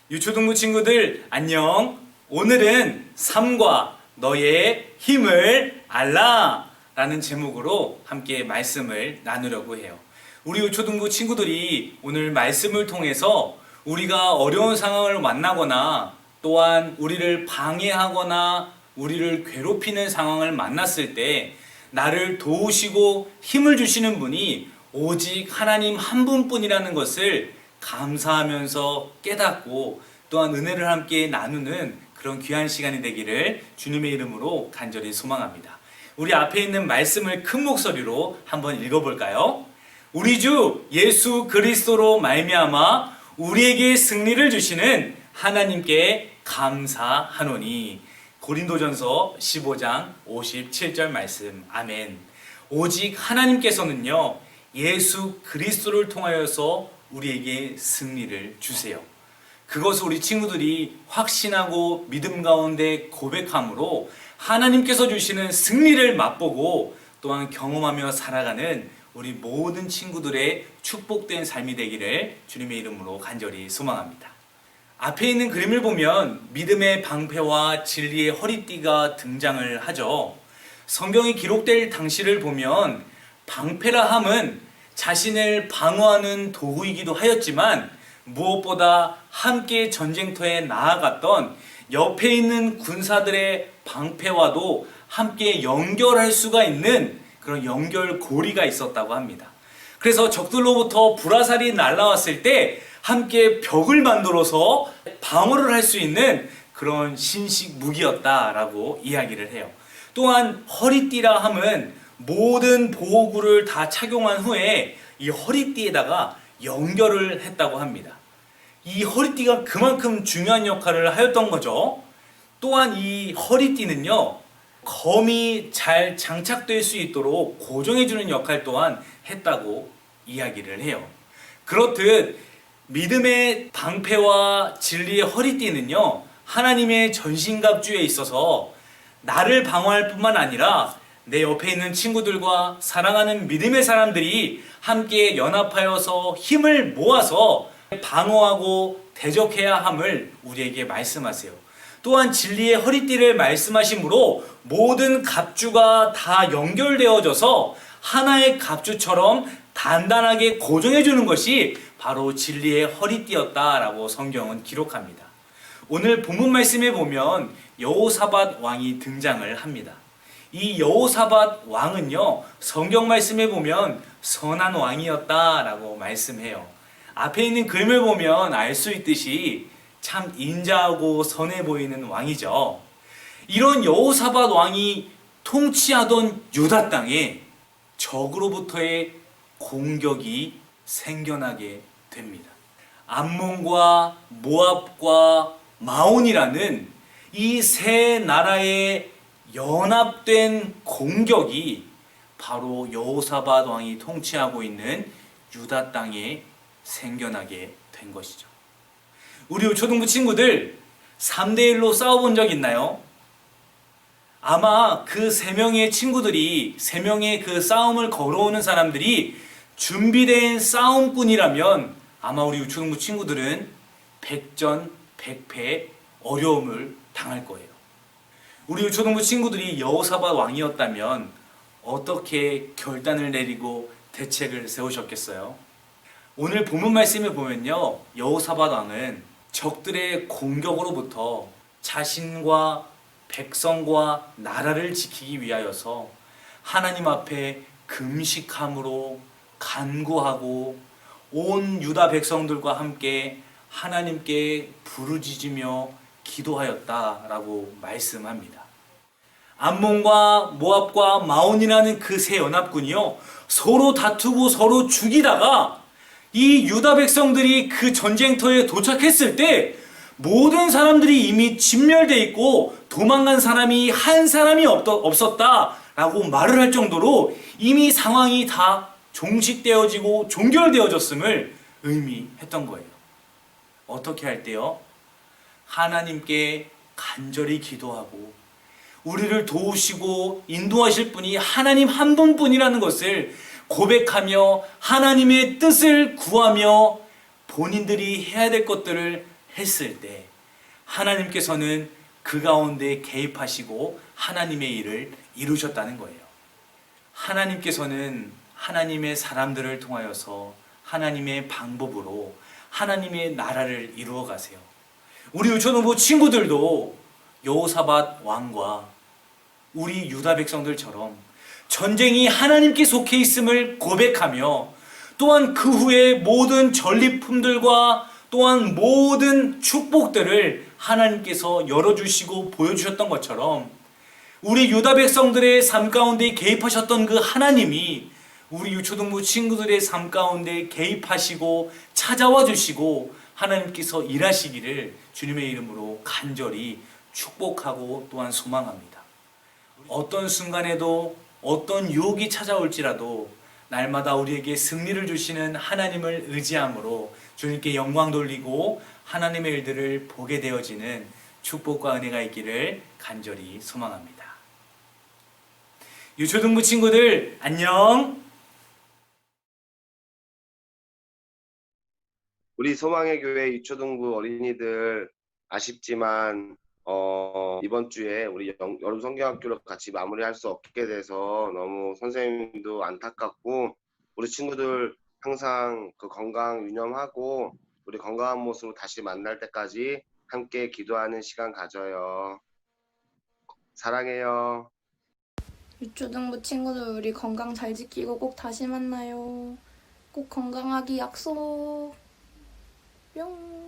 유초등부 친구들 안녕. 오늘은 삶과 너의 힘을 알라 라는 제목으로 함께 말씀을 나누려고 해요. 우리 유초등부 친구들이 오늘 말씀을 통해서 우리가 어려운 상황을 만나거나 또한 우리를 방해하거나 우리를 괴롭히는 상황을 만났을 때 나를 도우시고 힘을 주시는 분이 오직 하나님 한 분뿐이라는 것을 감사하면서 깨닫고 또한 은혜를 함께 나누는 그런 귀한 시간이 되기를 주님의 이름으로 간절히 소망합니다. 우리 앞에 있는 말씀을 큰 목소리로 한번 읽어볼까요? 우리 주 예수 그리스도로 말미암아 우리에게 승리를 주시는 하나님께 감사하노니. 고린도전서 15장 57절 말씀. 아멘. 오직 하나님께서는요, 예수 그리스도를 통하여서 우리에게 승리를 주세요. 그것을 우리 친구들이 확신하고 믿음 가운데 고백함으로 하나님께서 주시는 승리를 맛보고 또한 경험하며 살아가는 우리 모든 친구들의 축복된 삶이 되기를 주님의 이름으로 간절히 소망합니다. 앞에 있는 그림을 보면 믿음의 방패와 진리의 허리띠가 등장을 하죠. 성경이 기록될 당시를 보면 방패라 함은 자신을 방어하는 도구이기도 하였지만 무엇보다 함께 전쟁터에 나아갔던 옆에 있는 군사들의 방패와도 함께 연결할 수가 있는 그런 연결고리가 있었다고 합니다. 그래서 적들로부터 불화살이 날아왔을 때 함께 벽을 만들어서 방어를 할 수 있는 그런 신식 무기였다라고 이야기를 해요. 또한 허리띠라 함은 모든 보호구를 다 착용한 후에 이 허리띠에다가 연결을 했다고 합니다. 이 허리띠가 그만큼 중요한 역할을 하였던 거죠. 또한 이 허리띠는요, 검이 잘 장착될 수 있도록 고정해주는 역할 또한 했다고 이야기를 해요. 그렇듯 믿음의 방패와 진리의 허리띠는요, 하나님의 전신갑주에 있어서 나를 방어할 뿐만 아니라 내 옆에 있는 친구들과 사랑하는 믿음의 사람들이 함께 연합하여서 힘을 모아서 방어하고 대적해야 함을 우리에게 말씀하세요. 또한 진리의 허리띠를 말씀하심으로 모든 갑주가 다 연결되어져서 하나의 갑주처럼 단단하게 고정해 주는 것이 바로 진리의 허리띠였다라고 성경은 기록합니다. 오늘 본문 말씀에 보면 여호사밧 왕이 등장을 합니다. 이 여호사밧 왕은요, 성경 말씀에 보면 선한 왕이었다라고 말씀해요. 앞에 있는 그림을 보면 알 수 있듯이 참 인자하고 선해 보이는 왕이죠. 이런 여호사밧 왕이 통치하던 유다 땅에 적으로부터의 공격이 생겨나게 됩니다. 암몬과 모압과 마온이라는 이 세 나라의 연합된 공격이 바로 여호사밧 왕이 통치하고 있는 유다 땅에 생겨나게 된 것이죠. 우리 초등부 친구들 3대1로 싸워본 적 있나요? 아마 그 3명의 친구들이 3명의 그 싸움을 걸어오는 사람들이 준비된 싸움꾼이라면 아마 우리 초등부 친구들은 100전 100패 어려움을 당할 거예요. 우리 초등부 친구들이 여호사밧 왕이었다면 어떻게 결단을 내리고 대책을 세우셨겠어요? 오늘 본문 말씀을 보면요, 여호사밧 왕은 적들의 공격으로부터 자신과 백성과 나라를 지키기 위하여서 하나님 앞에 금식함으로 간구하고 온 유다 백성들과 함께 하나님께 부르짖으며 기도하였다라고 말씀합니다. 암몬과 모압과 마온이라는 그 세 연합군이요, 서로 다투고 서로 죽이다가 이 유다 백성들이 그 전쟁터에 도착했을 때 모든 사람들이 이미 진멸되어 있고 도망간 사람이 한 사람이 없었다라고 말을 할 정도로 이미 상황이 다 종식되어지고 종결되어졌음을 의미했던 거예요. 어떻게 할 때요? 하나님께 간절히 기도하고 우리를 도우시고 인도하실 분이 하나님 한 분뿐이라는 것을 고백하며 하나님의 뜻을 구하며 본인들이 해야 될 것들을 했을 때 하나님께서는 그 가운데 개입하시고 하나님의 일을 이루셨다는 거예요. 하나님께서는 하나님의 사람들을 통하여서 하나님의 방법으로 하나님의 나라를 이루어 가세요. 우리 유초등부 친구들도 여호사밧 왕과 우리 유다 백성들처럼 전쟁이 하나님께 속해 있음을 고백하며 또한 그 후에 모든 전리품들과 또한 모든 축복들을 하나님께서 열어주시고 보여주셨던 것처럼 우리 유다 백성들의 삶 가운데 개입하셨던 그 하나님이 우리 유초등부 친구들의 삶 가운데 개입하시고 찾아와 주시고 하나님께서 일하시기를 주님의 이름으로 간절히 축복하고 또한 소망합니다. 어떤 순간에도 어떤 유혹이 찾아올지라도 날마다 우리에게 승리를 주시는 하나님을 의지함으로 주님께 영광 돌리고 하나님의 일들을 보게 되어지는 축복과 은혜가 있기를 간절히 소망합니다. 유초등부 친구들 안녕. 우리 소망의 교회 유초등부 어린이들 아쉽지만 이번 주에 우리 여름 성경학교를 같이 마무리할 수 없게 돼서 너무 선생님도 안타깝고 우리 친구들 항상 그 건강 유념하고 우리 건강한 모습으로 다시 만날 때까지 함께 기도하는 시간 가져요. 사랑해요. 유초등부 친구들 우리 건강 잘 지키고 꼭 다시 만나요. 꼭 건강하기 약속. 뿅.